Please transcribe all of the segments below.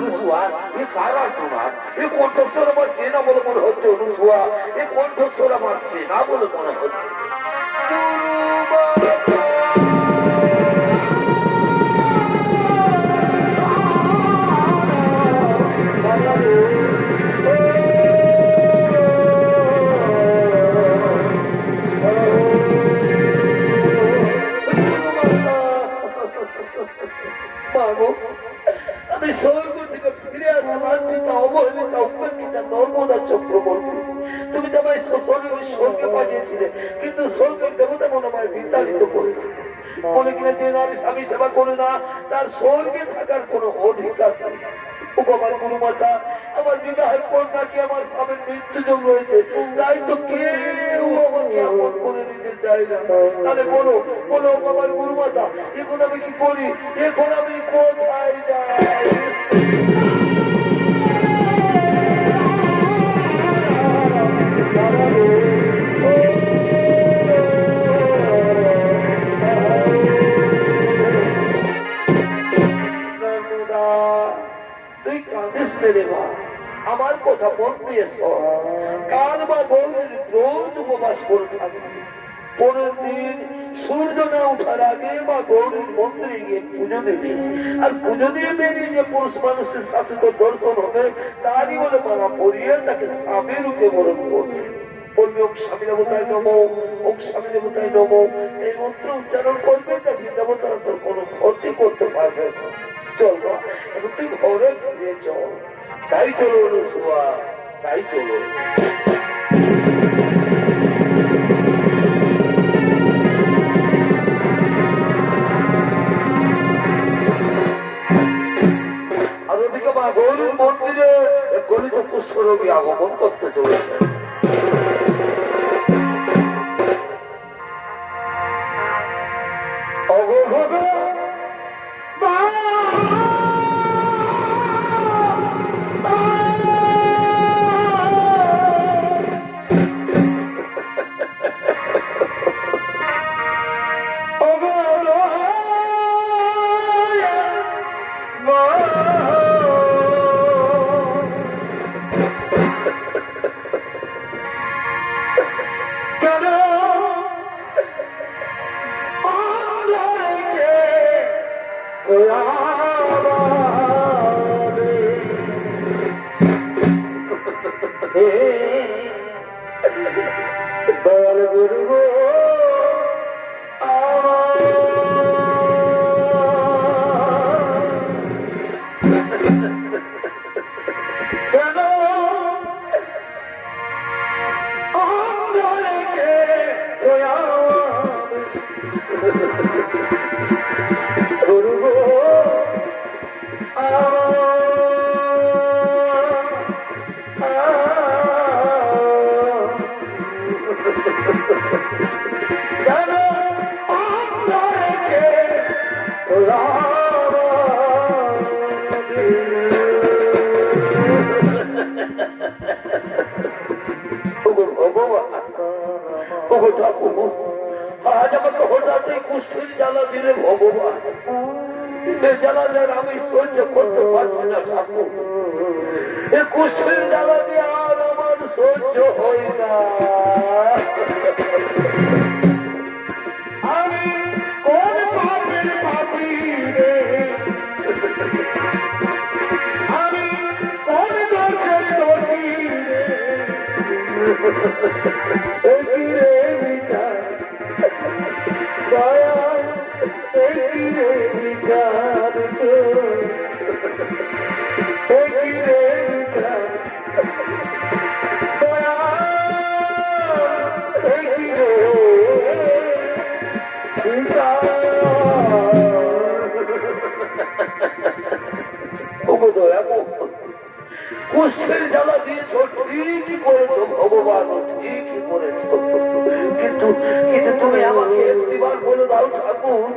অনুসুয়া এ কারা তোমার এ কণ্ঠস্বর আমার চেনা বলে মনে হচ্ছে অনুসুয়া এ কণ্ঠস্বর আমার চেনা বলে মনে হচ্ছে আমি স্বর্গ থেকে ফিরে আসা লাঞ্ছিতা অবহেলিতা উপেক্ষিতা নর্মদা চক্রবর্তী তুমি তো আমায় স্বর্গে পাঠিয়েছিলে কিন্তু স্বর্গের দেবতা মনে আমায় বিতাড়িত করেছে বলে কিনা যে নারী স্বামী সেবা করে না তার স্বর্গে থাকার কোনো অধিকার নেই আমার গুরুমাতা আমার বিবাহের পর নাকি আমার স্বামীর মৃত্যুযোগ রয়েছে তাই তো কেউ আমাকে আপন করে নিতে চায় না তাহলে বলো বলো আমার গুরুমাতা এখন আমি কি করি এখন আমি কোথায় যাই আমার কথা মন দিয়ে কাল বা গৌরীর রোজ উপবাস করে থাকবে 15 দিন সূর্য না উঠার আগে বা গৌরীর মন্দিরে গিয়ে পুজো দেবে আর পুজো দিয়ে বেরিয়ে যে পুরুষ মানুষের সাথে তো দর্শন হবে তারই বলে মালা পরিয়ে তাকে স্বামী রূপে বরণ করবে বলবে ওম স্বামী দেবতায় নমো ওম স্বামী দেবতায় নমো এই মন্ত্র উচ্চারণ করবে তাকে দেবতারা তোর কোনো ক্ষতি করতে পারবে না চল না এখন তুই ঘরে ফিরে চল তাই চলো অনুসুয়া তাই চলো আর ওদিকে মা গৌরীর মন্দিরে গলিত কুষ্ঠরোগী আগমন করতে চলেছে আজ আমাকে হঠাৎ কুষ্ঠির জ্বালা দিলে ভগবান জ্বালা আমি সহ্য করতে পারছি না ঠাকুর এই কুষ্ঠির জ্বালা দিয়ে আর আমার সহ্য হয় না আমি কোন পাপের পাপি রে আমি কোন দোষের দোষী রে কুষ্ঠের জ্বালা দিয়েছ ঠিকই করেছ ভগবান ঠিকই করেছ কিন্তু কিন্তু তুমি আমাকে একটিবার বলে দাও ঠাকুর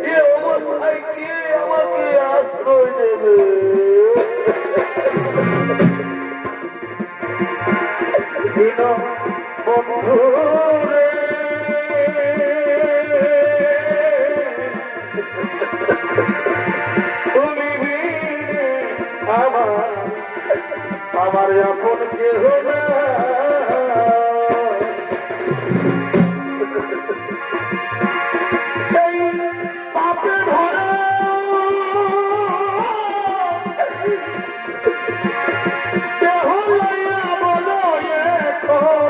এ অবস্থায় কে আমাকে আশ্রয় দেবে আমার আমার আপন কেহ না এই পাপে ধরা কেহ লইয়া বলো এখন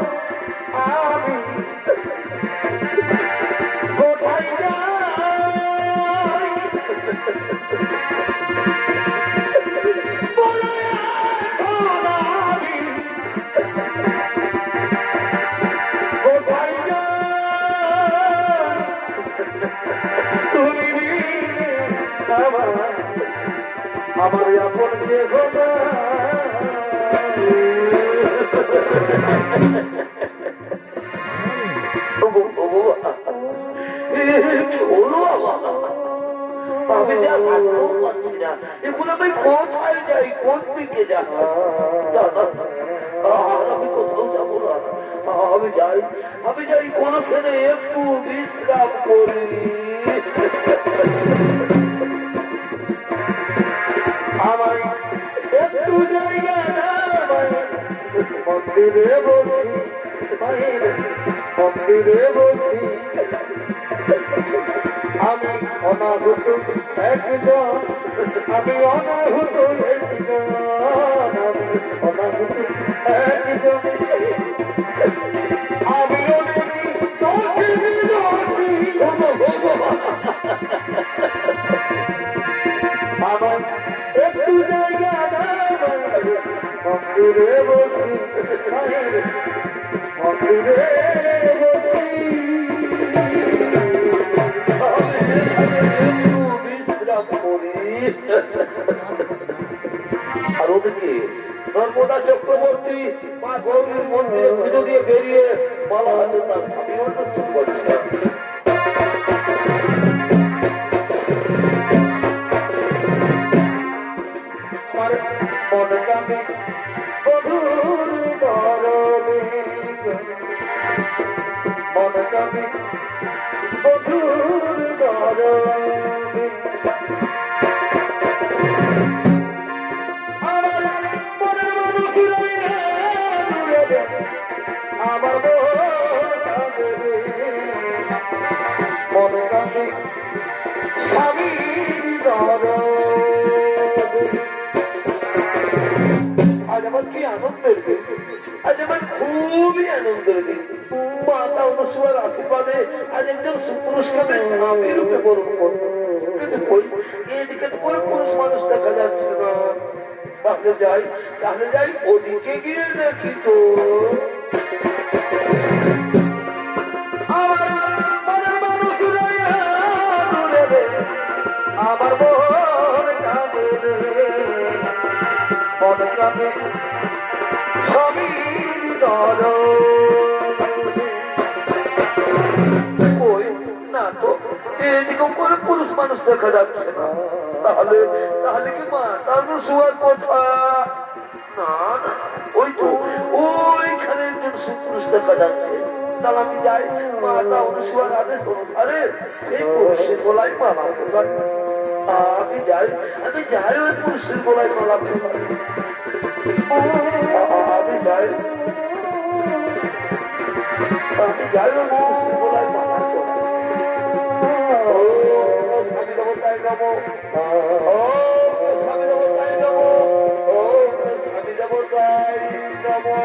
আমি কোথায় যাই বলো এখন আমি কোথায় যাই তুমি আমার আমার আপন যে কথা আমি যা ভাবতেও পারছি না এখন আমি কোথায় যাই কোন দিকে যাব আমি কোথাও যাবো না আমি যাই কোনখানে একটু বিশ্রাম করি আমার একটু জায়গা মন্দিরে বসি মন্দিরে বসি আমি অনাহুত একজন আমি অনাহুত একজন আমি অনাহুত একজন আমি আমার একটু জায়গা মন্দিরে বসি মন্দিরে বসি আর ওদিকে নর্মদা চক্রবর্তী মা গৌরীর মন্দিরে পুজো দিয়ে বেরিয়ে বলা হাতে তার স্বামী অন্তর্চন করছে আমার স্বামী আজ আমার কি আনন্দের দিন আজ আমার খুবই আনন্দের দিন মাতা অনুসূয়ার আশীর্বাদে আজ একজন সুপুরুষকে স্বামী রূপে বরণ করবো কিন্তু এদিকে তো কোনো পুরুষ মানুষ দেখা যাচ্ছে না তাহলে যাই ওদিকে গিয়ে দেখি তো আমার মন কাঁদে মন কাঁদে স্বামী ওই না তো এদিকেও কোনো পুরুষ মানুষ দেখা যাচ্ছে না তাহলে তাহলে কি মা তাহলে শোয়ার কথা না না ওই তো ওইখানে একজন সুপুরুষ দেখা যাচ্ছে তাহলে আমি যাই মাতা অনুসূয়ার আদেশ অনুসারে সেই পুরুষের গলায় মালা আমি যাই ওই পুরুষের গলায় মালা আমি যাই ওই পুরুষের গলায় মালা স্বামী দেবতায় নমো স্বামী দেবতায় নমো স্বামী দেবতায় নমো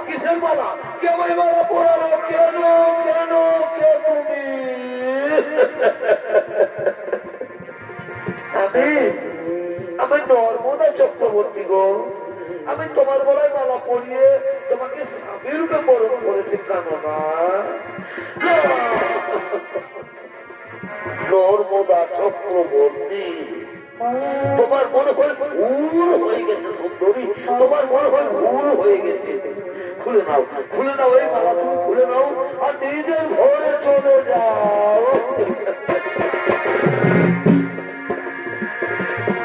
কিসের মালা কে ওই মালা পড়ালো কেন কেন কে তুমি আমি নর্মদা চক্রবর্তী গো আমি তোমার গলায় মালা পরিয়ে তোমাকে স্বামী রূপে বরণ করেছি কেন না নর্মদা চক্রবর্তী তোমার মনে হয় ভুল হয়ে গেছে সুন্দরী তোমার মনে হয় ভুল হয়ে গেছে খুলে নাও এই মালা তুমি খুলে নাও আর নিজের ঘরে চলে যাও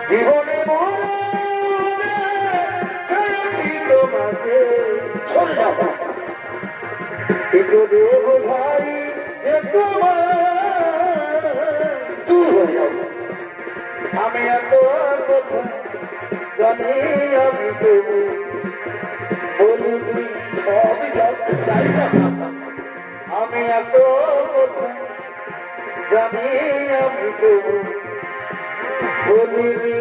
জীবনে একটু দেব ভাই একটু তুই হয়ে যাও আমি এত কথা জানি আমি দেবো বলি তুই সবই জানতে চাই না আমি এত কথা জানি আমি দেবো বলিনি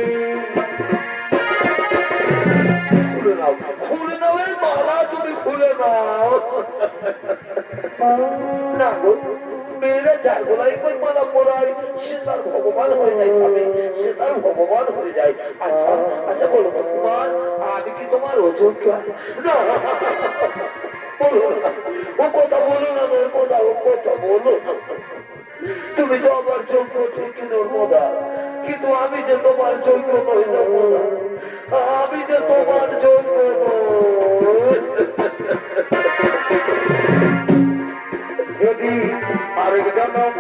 খুলে নাও খুলে নাও এই মালা তুমি খুলে নাও না গো মেয়েরা যার গলায় কই মালা পরায় সে তার ভগবান হয়ে যায় স্বামী সে তার ভগবান হয়ে যায় আচ্ছা আচ্ছা বলো তোমার আমি কি তোমার অযোগ্য না বলো না ও কথা বলো না ও কথা বলো না তুমি তো আমার যোগ্য ঠিকই নর্মদা কিন্তু আমি যে তোমার যোগ্য নই নর্মদা আমি যে তোমার যোগ্য নই যদি আরেক জনম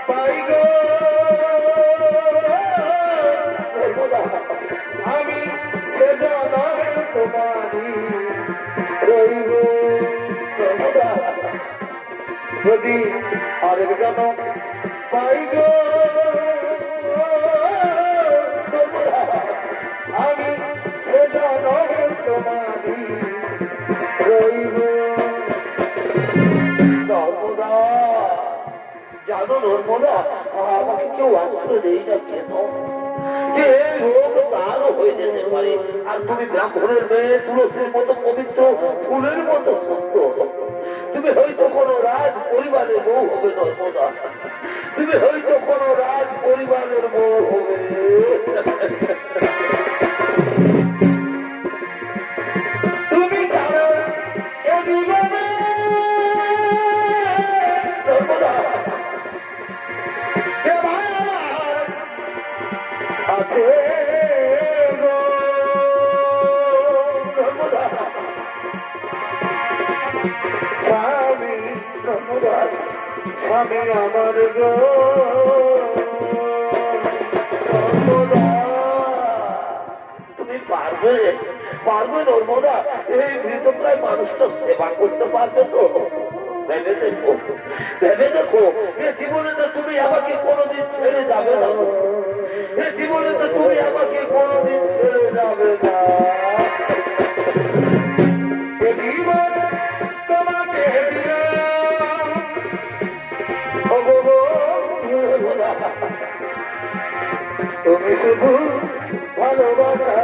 পাই গো আমি সে জনম তোমারই রইব যদি আরেক জনম পাই গো আমি সে জনম তোমারই রইব নর্মদা জানো নর্মদা আমাকে কেউ আশ্রয় দেই না কেন যে রোগ তারও হয়ে যেতে পারে আর তুমি ব্রাহ্মণের মেয়ে তুলসীর মতো পবিত্র ফুলের মতো সুন্দর তুমি হয়তো কোনো রাজ পরিবারের বউ হবে নর্মদা তুমি হয়তো কোনো রাজ পরিবারের বউ হবে তুমি জানো এ জীবনে নর্মদা কে ভাই আমার আছে গো নর্মদা স্বামী নর্মদা স্বামী আমার গো নর্মদা তুমি পারবে পারবে নর্মদা এই মৃতপ্রায় মানুষটা সেবা করতে পারবে তো ভেবে দেখো এ জীবনে তো তুমি আমাকে কোনোদিন ছেড়ে যাবে না এ জীবনে তো তুমি আমাকে কোনোদিন ছেড়ে যাবে না এ জীবন তোমাকে তুমি শুধু ভালোবাসা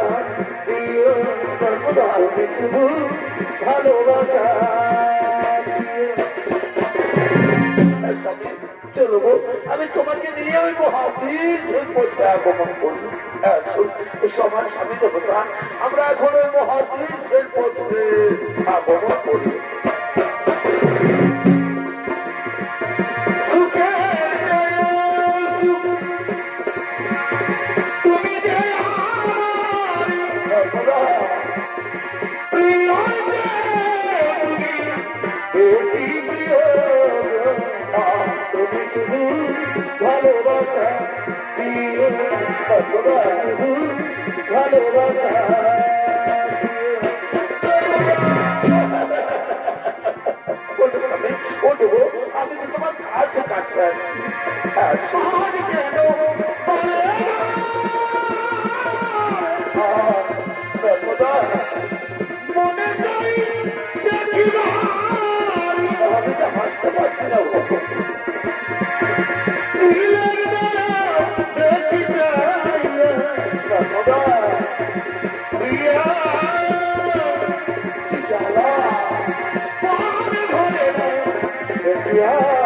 দিও সর্বদা তুমি শুধু ভালোবাসা চলো আমি তোমাকে নিয়ে ওই মহাবীর পথে আগমন করবো সবার স্বামী দেবতা আমরা এখন ওই মহাবীর পথে আগমন করি ভালোবাসা ভালোবাসা আমি তো তোমার কাছে কাছে আছি মনে চাই আমি তো হাসতে পারছি না Yeah.